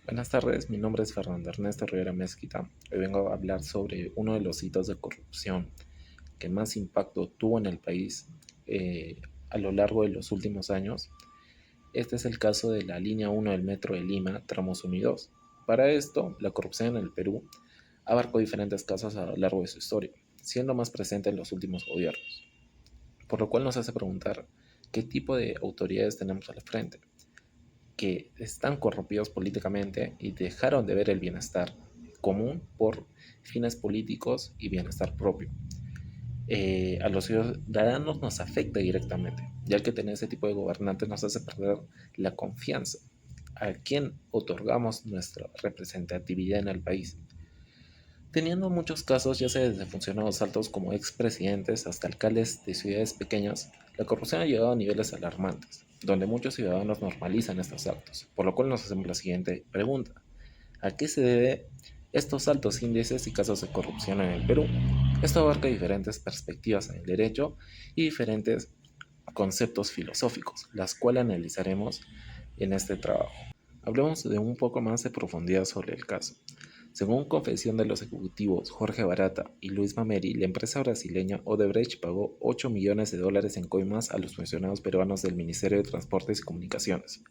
Buenas tardes, mi nombre es Fernando Ernesto Rivera Mezquita. Hoy vengo a hablar sobre uno de los hitos de corrupción que más impacto tuvo en el país a lo largo de los últimos años. Este es el caso de la línea 1 del Metro de Lima, tramos 1 y 2. Para esto, la corrupción en el Perú abarcó diferentes casos a lo largo de su historia, siendo más presente en los últimos gobiernos, por lo cual nos hace preguntar qué tipo de autoridades tenemos al frente, que están corrompidos políticamente y dejaron de ver el bienestar común por fines políticos y bienestar propio. A los ciudadanos nos afecta directamente, ya que tener ese tipo de gobernantes nos hace perder la confianza a quien otorgamos nuestra representatividad en el país. Teniendo muchos casos, ya sea desde funcionarios altos como expresidentes hasta alcaldes de ciudades pequeñas, la corrupción ha llegado a niveles alarmantes, donde muchos ciudadanos normalizan estos actos, por lo cual nos hacemos la siguiente pregunta. ¿A qué se debe estos altos índices y casos de corrupción en el Perú? Esto abarca diferentes perspectivas en el derecho y diferentes conceptos filosóficos, las cuales analizaremos en este trabajo. Hablemos de un poco más de profundidad sobre el caso. Según confesión de los ejecutivos Jorge Barata y Luis Mameri, la empresa brasileña Odebrecht pagó 8 millones de dólares en coimas a los funcionarios peruanos del Ministerio de Transportes y Comunicaciones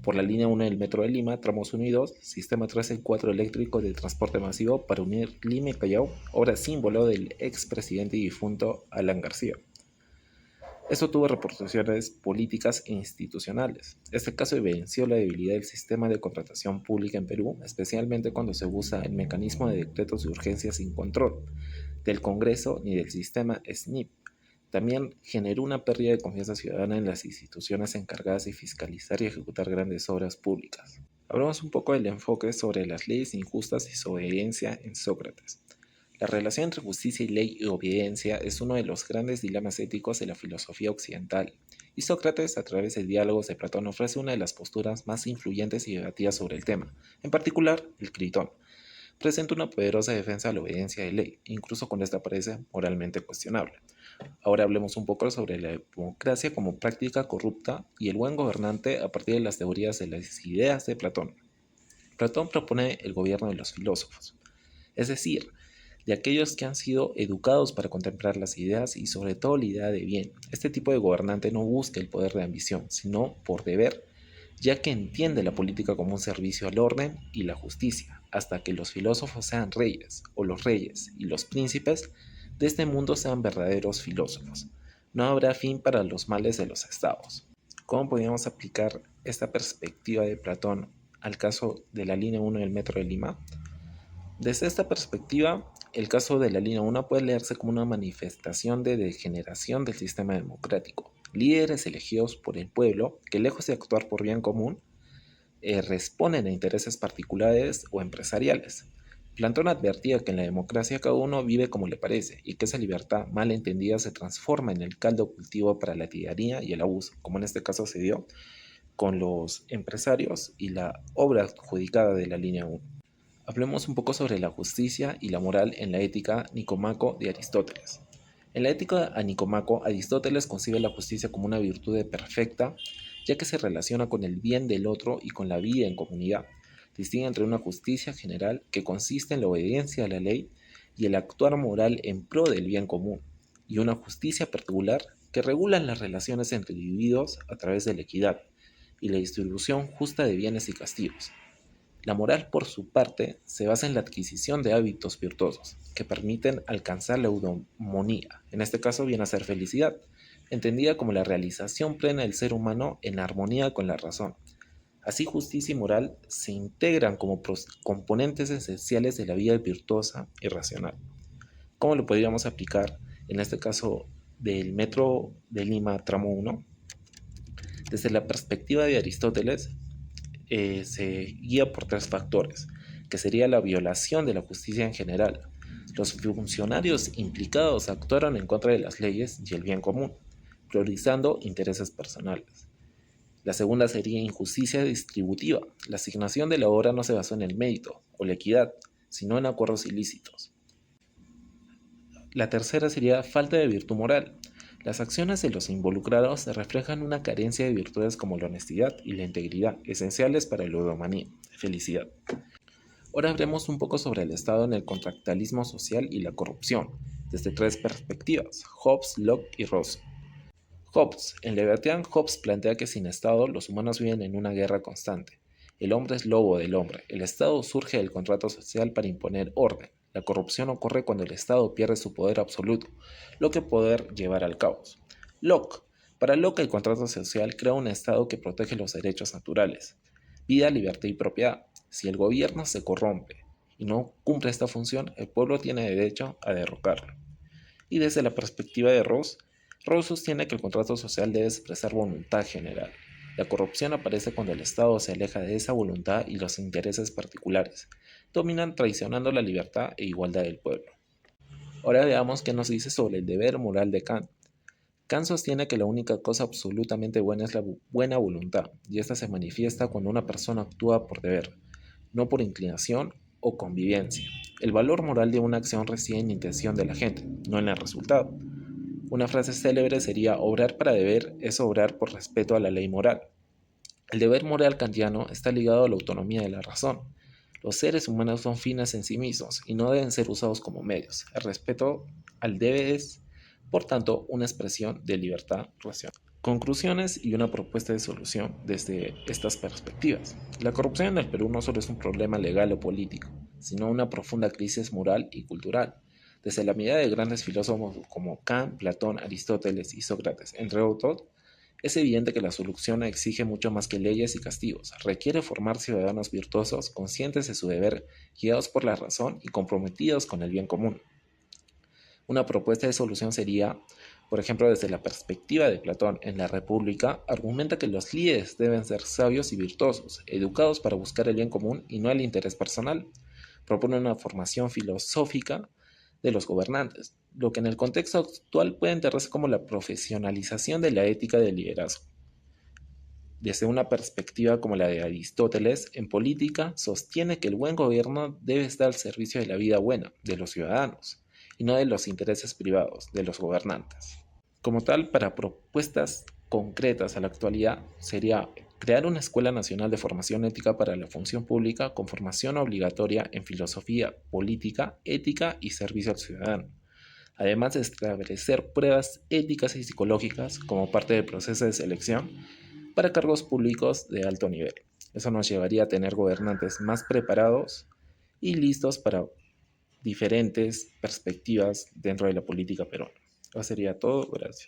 por la línea 1 del Metro de Lima, tramos 1 y 2, sistema 3 y 4 eléctrico de transporte masivo para unir Lima y Callao, obra símbolo del expresidente y difunto Alan García. Esto tuvo repercusiones políticas e institucionales. Este caso evidenció la debilidad del sistema de contratación pública en Perú, especialmente cuando se usa el mecanismo de decretos de urgencia sin control del Congreso ni del sistema SNIP. También generó una pérdida de confianza ciudadana en las instituciones encargadas de fiscalizar y ejecutar grandes obras públicas. Hablamos un poco del enfoque sobre las leyes injustas y su obediencia en Sócrates. La relación entre justicia y ley y obediencia es uno de los grandes dilemas éticos de la filosofía occidental, y Sócrates, a través de diálogos de Platón, ofrece una de las posturas más influyentes y debatidas sobre el tema, en particular el Critón. Presenta una poderosa defensa a la obediencia de ley, incluso cuando esta parece moralmente cuestionable. Ahora hablemos un poco sobre la democracia como práctica corrupta y el buen gobernante a partir de las teorías de las ideas de Platón. Platón propone el gobierno de los filósofos, es decir, de aquellos que han sido educados para contemplar las ideas y sobre todo la idea de bien. Este tipo de gobernante no busca el poder de ambición, sino por deber, ya que entiende la política como un servicio al orden y la justicia, hasta que los filósofos sean reyes, o los reyes y los príncipes de este mundo sean verdaderos filósofos. No habrá fin para los males de los estados. ¿Cómo podríamos aplicar esta perspectiva de Platón al caso de la línea 1 del Metro de Lima? Desde esta perspectiva, el caso de la línea 1 puede leerse como una manifestación de degeneración del sistema democrático. Líderes elegidos por el pueblo que, lejos de actuar por bien común, responden a intereses particulares o empresariales. Platón advertía que en la democracia cada uno vive como le parece y que esa libertad mal entendida se transforma en el caldo cultivo para la tiranía y el abuso, como en este caso se dio con los empresarios y la obra adjudicada de la línea 1. Hablemos un poco sobre la justicia y la moral en la ética Nicomaco de Aristóteles. En la ética a Nicomaco, Aristóteles concibe la justicia como una virtud perfecta, ya que se relaciona con el bien del otro y con la vida en comunidad. Distingue entre una justicia general, que consiste en la obediencia a la ley, y el actuar moral en pro del bien común, y una justicia particular, que regula las relaciones entre individuos a través de la equidad y la distribución justa de bienes y castigos. La moral, por su parte, se basa en la adquisición de hábitos virtuosos que permiten alcanzar la eudamonía, en este caso viene a ser felicidad, entendida como la realización plena del ser humano en armonía con la razón. Así, justicia y moral se integran como componentes esenciales de la vida virtuosa y racional. ¿Cómo lo podríamos aplicar en este caso del Metro de Lima tramo 1? Desde la perspectiva de Aristóteles, se guía por tres factores, que sería la violación de la justicia en general. Los funcionarios implicados actuaron en contra de las leyes y el bien común, priorizando intereses personales. La segunda sería injusticia distributiva. La asignación de la obra no se basó en el mérito o la equidad, sino en acuerdos ilícitos. La tercera sería falta de virtud moral. Las acciones de los involucrados reflejan una carencia de virtudes como la honestidad y la integridad, esenciales para la eudemonía. felicidad. Ahora veremos un poco sobre el Estado en el contractualismo social y la corrupción, desde tres perspectivas: Hobbes, Locke y Rousseau. Hobbes. En Leviatán, Hobbes plantea que sin Estado los humanos viven en una guerra constante. El hombre es lobo del hombre. El Estado surge del contrato social para imponer orden. La corrupción ocurre cuando el Estado pierde su poder absoluto, lo que puede llevar al caos. Locke. Para Locke, el contrato social crea un Estado que protege los derechos naturales: vida, libertad y propiedad. Si el gobierno se corrompe y no cumple esta función, el pueblo tiene derecho a derrocarlo. Y desde la perspectiva de Rawls sostiene que el contrato social debe expresar voluntad general. La corrupción aparece cuando el Estado se aleja de esa voluntad y los intereses particulares dominan, traicionando la libertad e igualdad del pueblo. Ahora veamos qué nos dice sobre el deber moral de Kant. Kant sostiene que la única cosa absolutamente buena es la buena voluntad, y esta se manifiesta cuando una persona actúa por deber, no por inclinación o convivencia. El valor moral de una acción reside en la intención de la gente, no en el resultado. Una frase célebre sería: obrar para deber es obrar por respeto a la ley moral. El deber moral kantiano está ligado a la autonomía de la razón. Los seres humanos son fines en sí mismos y no deben ser usados como medios. El respeto al deber es, por tanto, una expresión de libertad racional. Conclusiones y una propuesta de solución desde estas perspectivas. La corrupción en el Perú no solo es un problema legal o político, sino una profunda crisis moral y cultural. Desde la mirada de grandes filósofos como Kant, Platón, Aristóteles y Sócrates, entre otros, es evidente que la solución exige mucho más que leyes y castigos. Requiere formar ciudadanos virtuosos, conscientes de su deber, guiados por la razón y comprometidos con el bien común. Una propuesta de solución sería, por ejemplo, desde la perspectiva de Platón en la República, argumenta que los líderes deben ser sabios y virtuosos, educados para buscar el bien común y no el interés personal. Propone una formación filosófica de los gobernantes, lo que en el contexto actual puede entenderse como la profesionalización de la ética del liderazgo. Desde una perspectiva como la de Aristóteles, en política sostiene que el buen gobierno debe estar al servicio de la vida buena de los ciudadanos y no de los intereses privados de los gobernantes. Como tal, para propuestas concretas a la actualidad sería crear una Escuela Nacional de Formación Ética para la Función Pública con formación obligatoria en filosofía, política, ética y servicio al ciudadano, además de establecer pruebas éticas y psicológicas como parte del proceso de selección para cargos públicos de alto nivel. Eso nos llevaría a tener gobernantes más preparados y listos para diferentes perspectivas dentro de la política peruana. Eso sería todo. Gracias.